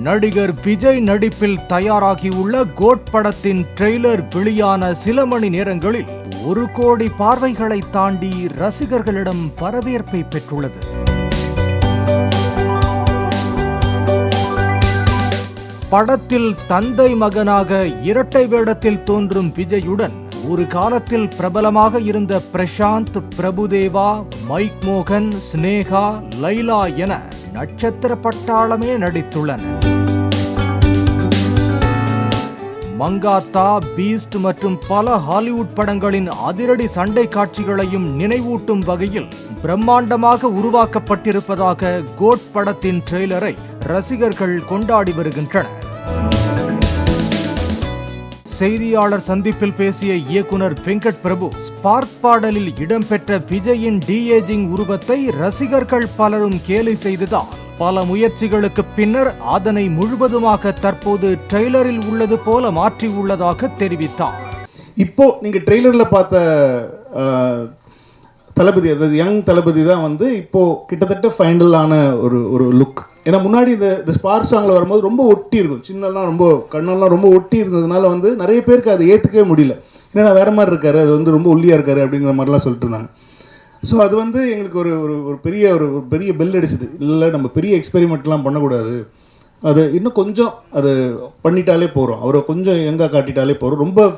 நடிகர் விஜய் நடிப்பில் தயாராகியுள்ள கோட் படத்தின் ட்ரெய்லர் வெளியான சில மணி நேரங்களில் 1 கோடி பார்வைகளை தாண்டி ரசிகர்களிடம் வரவேற்பை பெற்றுள்ளது. படத்தில் தந்தை மகனாக இரட்டை வேடத்தில் தோன்றும் விஜயுடன் ஒரு காலத்தில் பிரபலமாக இருந்த பிரசாந்த், பிரபுதேவா, மைக் மோகன், ஸ்னேகா, லைலா என நட்சத்திர பட்டாளமே நடித்துள்ளனர். மங்காத்தா, பீஸ்ட் மற்றும் பல ஹாலிவுட் படங்களின் அதிரடி சண்டை காட்சிகளையும் நினைவூட்டும் வகையில் பிரம்மாண்டமாக உருவாக்கப்பட்டிருப்பதாக கோட் படத்தின் ட்ரெய்லரை ரசிகர்கள் கொண்டாடி வருகின்றனர். செய்தியாளர் சந்திப்பில் பேசிய இயக்குனர் வெங்கட் பிரபு, ஸ்பார்க் பாடலில் இடம்பெற்ற விஜயின் டி-ஏஜிங் உருவத்தை ரசிகர்கள் பலரும் கேலி செய்ததால் பல முயற்சிகளுக்கு பின்னர் அதனை முழுவதுமாக தற்போது ட்ரெய்லரில் உள்ளது போல மாற்றி உள்ளதாக தெரிவித்தார். இப்போ நீங்க ட்ரெய்லர்ல பார்த்த தளபதி, அதாவது யங் தளபதி தான் வந்து இப்போ கிட்டத்தட்ட ஃபைனலான ஒரு லுக். ஏன்னா முன்னாடி இந்த ஸ்பார்க் சாங்கில் வரும்போது ரொம்ப ஒட்டி இருக்கும், சின்னெல்லாம் ரொம்ப கண்ணெல்லாம் ரொம்ப ஒட்டி இருந்ததுனால வந்து நிறைய பேருக்கு அதை ஏற்றுக்கவே முடியல. ஏன்னா வேற மாதிரி இருக்காரு, அது வந்து ரொம்ப ஒல்லியாக இருக்காரு அப்படிங்கிற மாதிரிலாம் சொல்லிட்டு இருந்தாங்க. ஸோ அது வந்து எங்களுக்கு ஒரு பெரிய பெல் அடிச்சுது. இல்லை, நம்ம பெரிய எக்ஸ்பெரிமெண்ட்லாம் பண்ணக்கூடாது, அது இன்னும் கொஞ்சம் அது பண்ணிட்டாலே போகிறோம், அவரை கொஞ்சம் எங்கே காட்டிட்டாலே போகிறோம், ரொம்ப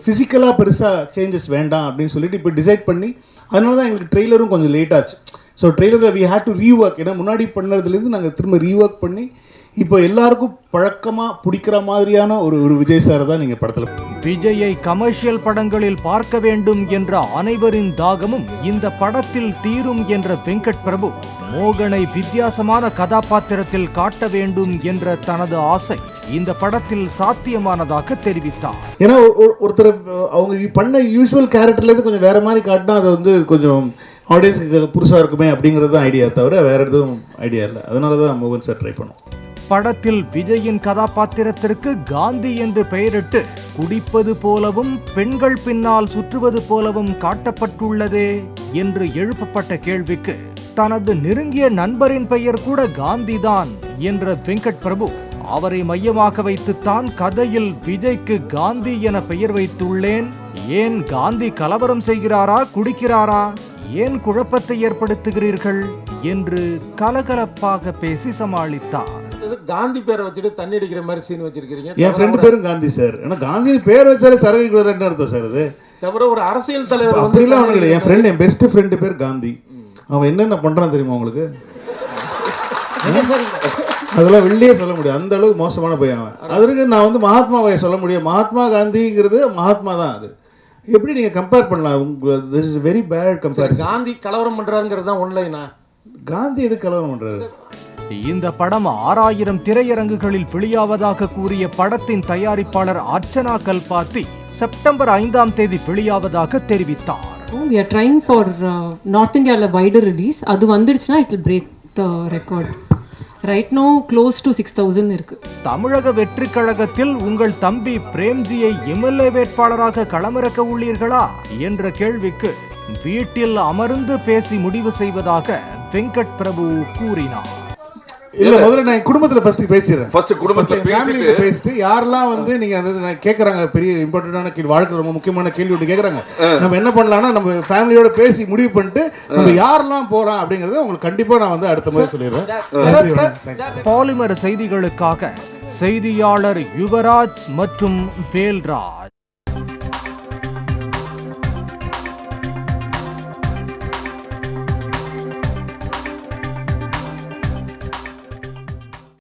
ஃபிசிக்கலாக பெருசாக சேஞ்சஸ் வேண்டாம் அப்படின்னு சொல்லிட்டு இப்போ டிசைட் பண்ணி, அதனால தான் எங்களுக்கு ட்ரெய்லரும் கொஞ்சம் லேட் ஆச்சு. ஸோ ட்ரெய்லரில் வி ஹேட் டு ரீஒர்க். ஏன்னா முன்னாடி பண்ணதுலேருந்து நாங்கள் திரும்ப ரீஒர்க் பண்ணி இப்போ எல்லாருக்கும் பழக்கமாக பிடிக்கிற மாதிரியான ஒரு விஜய் சார் தான் நீங்கள் படத்தில். விஜயை கமர்ஷியல் படங்களில் பார்க்க வேண்டும் என்ற அனைவரின் தாகமும் இந்த படத்தில் தீரும் என்ற வெங்கட் பிரபு, மோகனை வித்தியாசமான கதாபாத்திரத்தில் காட்ட வேண்டும் என்ற தனது ஆசை இந்த படத்தில் சாத்தியமானதாக தெரிவித்தார். ஏன்னா ஒருத்தர் அவங்க பண்ண யூஸ்வல் கேரக்டர்லேருந்து கொஞ்சம் வேற மாதிரி காட்டினா அது வந்து கொஞ்சம் ஆடியன்ஸுக்கு புதுசாக இருக்குமே அப்படிங்கிறது தான் ஐடியா, தவிர வேற எதுவும் ஐடியா இல்லை. அதனால தான் மோகன் சார் ட்ரை பண்ணோம். படத்தில் விஜயின் கதாபாத்திரத்திற்கு காந்தி என்று பெயரிட்டு குடிப்பது போலவும் பெண்கள் பின்னால் சுற்றுவது போலவும் காட்டப்பட்டுள்ளதே என்று எழுப்பப்பட்ட கேள்விக்கு தனது நெருங்கிய நண்பரின் பெயர் கூட காந்திதான் என்ற வெங்கட் பிரபு, அவரை மையமாக வைத்துத்தான் கதையில் விஜய்க்கு காந்தி என பெயர் வைத்துள்ளேன். ஏன் காந்தி கலவரம் செய்கிறாரா, குடிக்கிறாரா, ஏன் குழப்பத்தை ஏற்படுத்துகிறீர்கள் என்று கலகலப்பாக பேசி சமாளித்தார். காந்தி பேரை வச்சுட்டு தண்ணி அடிக்கிற மாதிரி சீன் வச்சிருக்கீங்க. என் ஃப்ரெண்ட் பேரும் காந்தி சார். ஏன்னா காந்தி பேர் வச்சாலே சரக்கு என்ன அர்த்தம் சார்? அது தவிர ஒரு அரசியல் தலைவர் வந்து என் ஃப்ரெண்ட், என் பெஸ்ட் ஃப்ரெண்டு பேர் காந்தி. அவன் என்னென்ன பண்றான் தெரியுமா உங்களுக்கு? அதெல்லாம் வெளியே சொல்ல முடியும், அந்த அளவுக்கு மோசமான பையன் அவன். அதற்கு நான் வந்து மகாத்மாவை சொல்ல முடியும். மகாத்மா காந்திங்கிறது மகாத்மா தான். அது எப்படி நீங்க கம்பேர் பண்ணலாம்? This is very bad comparison. Gandhi கலவரம் பண்றாருங்கிறது தான் ஒன்லைனா. காந்தி எது கலவரம் பண்றாரு? இந்த படம் 6000 திரையரங்குகளில் வெளியாவதாக கூறிய படத்தின் தயாரிப்பாளர் அர்ச்சனா கல்பாத்தி செப்டம்பர் 5ஆம் தேதி வெளியாவதாக தெரிவித்தார். We are trying for North India wider release. அது வந்துருச்சுனா it will break the record. Right now close to 6000 இருக்கு. தமிழக வெற்றி கழகத்தில் உங்கள் தம்பி பிரேம்ஜியை எம்எல்ஏ வேட்பாளராக களமிறக்க உள்ளீர்களா என்ற கேள்விக்கு வீட்டில் அமர்ந்து பேசி முடிவு செய்வதாக வெங்கட் பிரபு கூறினார். இல்ல, முதல்ல நான் குடும்பத்துல ஃபர்ஸ்ட் பேசிடுறேன். ஃபர்ஸ்ட் குடும்பத்துல பேசிட்டு யாரெல்லாம் வந்து நீங்க கேக்குறாங்க, பெரிய இம்பார்ட்டன்டான கேள்வி, வாழ்க்கையில ரொம்ப முக்கியமான கேள்வி ஒன்று கேக்குறாங்க, நம்ம என்ன பண்ணலாம்னா நம்ம ஃபேமிலியோட பேசி முடிவு பண்ணிட்டு நம்ம யாரெல்லாம் போறோம் அப்படிங்கறத உங்களுக்கு கண்டிப்பா நான் வந்து அடுத்த முறை சொல்லிடுறேன். பாலிமர் செய்திகளுக்காக செய்தியாளர் யுவராஜ் மற்றும் வேல்ராஜ்.